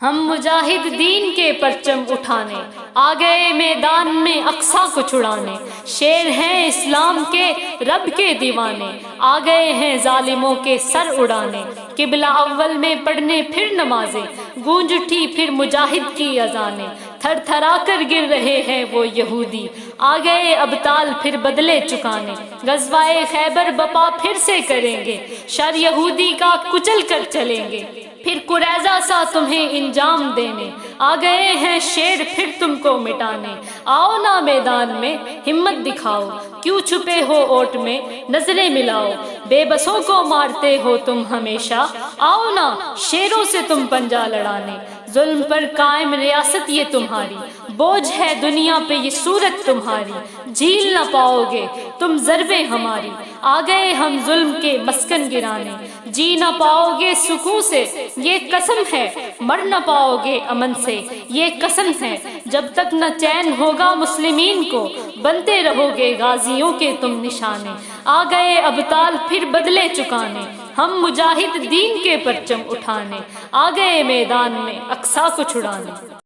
ہم مجاہد دین کے پرچم اٹھانے آ گئے میدان میں اقصیٰ کو چھڑانے، شیر ہیں اسلام کے رب کے دیوانے، آ گئے ہیں ظالموں کے سر اڑانے۔ قبلہ اول میں پڑھنے پھر نمازیں، گونج اٹھی پھر مجاہد کی اذانیں، تھر تھرا کر گر رہے ہیں وہ یہودی، آ گئے ابطال پھر بدلے چکانے۔ غزوہ خیبر بپا پھر سے کریں گے، شر یہودی کا کچل کر چلیں گے، پھر قریظہ سا تمہیں انجام دینے، آ گئے ہیں شیر پھر تم کو مٹانے۔ آؤ نا میدان میں ہمت دکھاؤ، کیوں چھپے ہو اوٹ میں نظریں ملاؤ، بے بسوں کو مارتے ہو تم ہمیشہ، آؤ نا شیروں سے تم پنجہ لڑانے۔ ظلم پر قائم ریاست یہ تمہاری، بوجھ ہے دنیا پہ یہ صورت تمہاری، جھیل نہ پاؤ گے تم ضربیں ہماری، آ گئے ہم ظلم کے مسکن گرانے۔ جی نہ پاؤ گے سکون سے یہ قسم ہے، مر نہ پاؤ گے امن سے یہ قسم ہے، جب تک نہ چین ہوگا مسلمین کو بنتے رہو گے غازیوں کے تم نشانے۔ آ گئے ابطال پھر بدلے چکانے، ہم مجاہد دین کے پرچم اٹھانے، آ گئے میدان میں اقصیٰ کو چھڑانے۔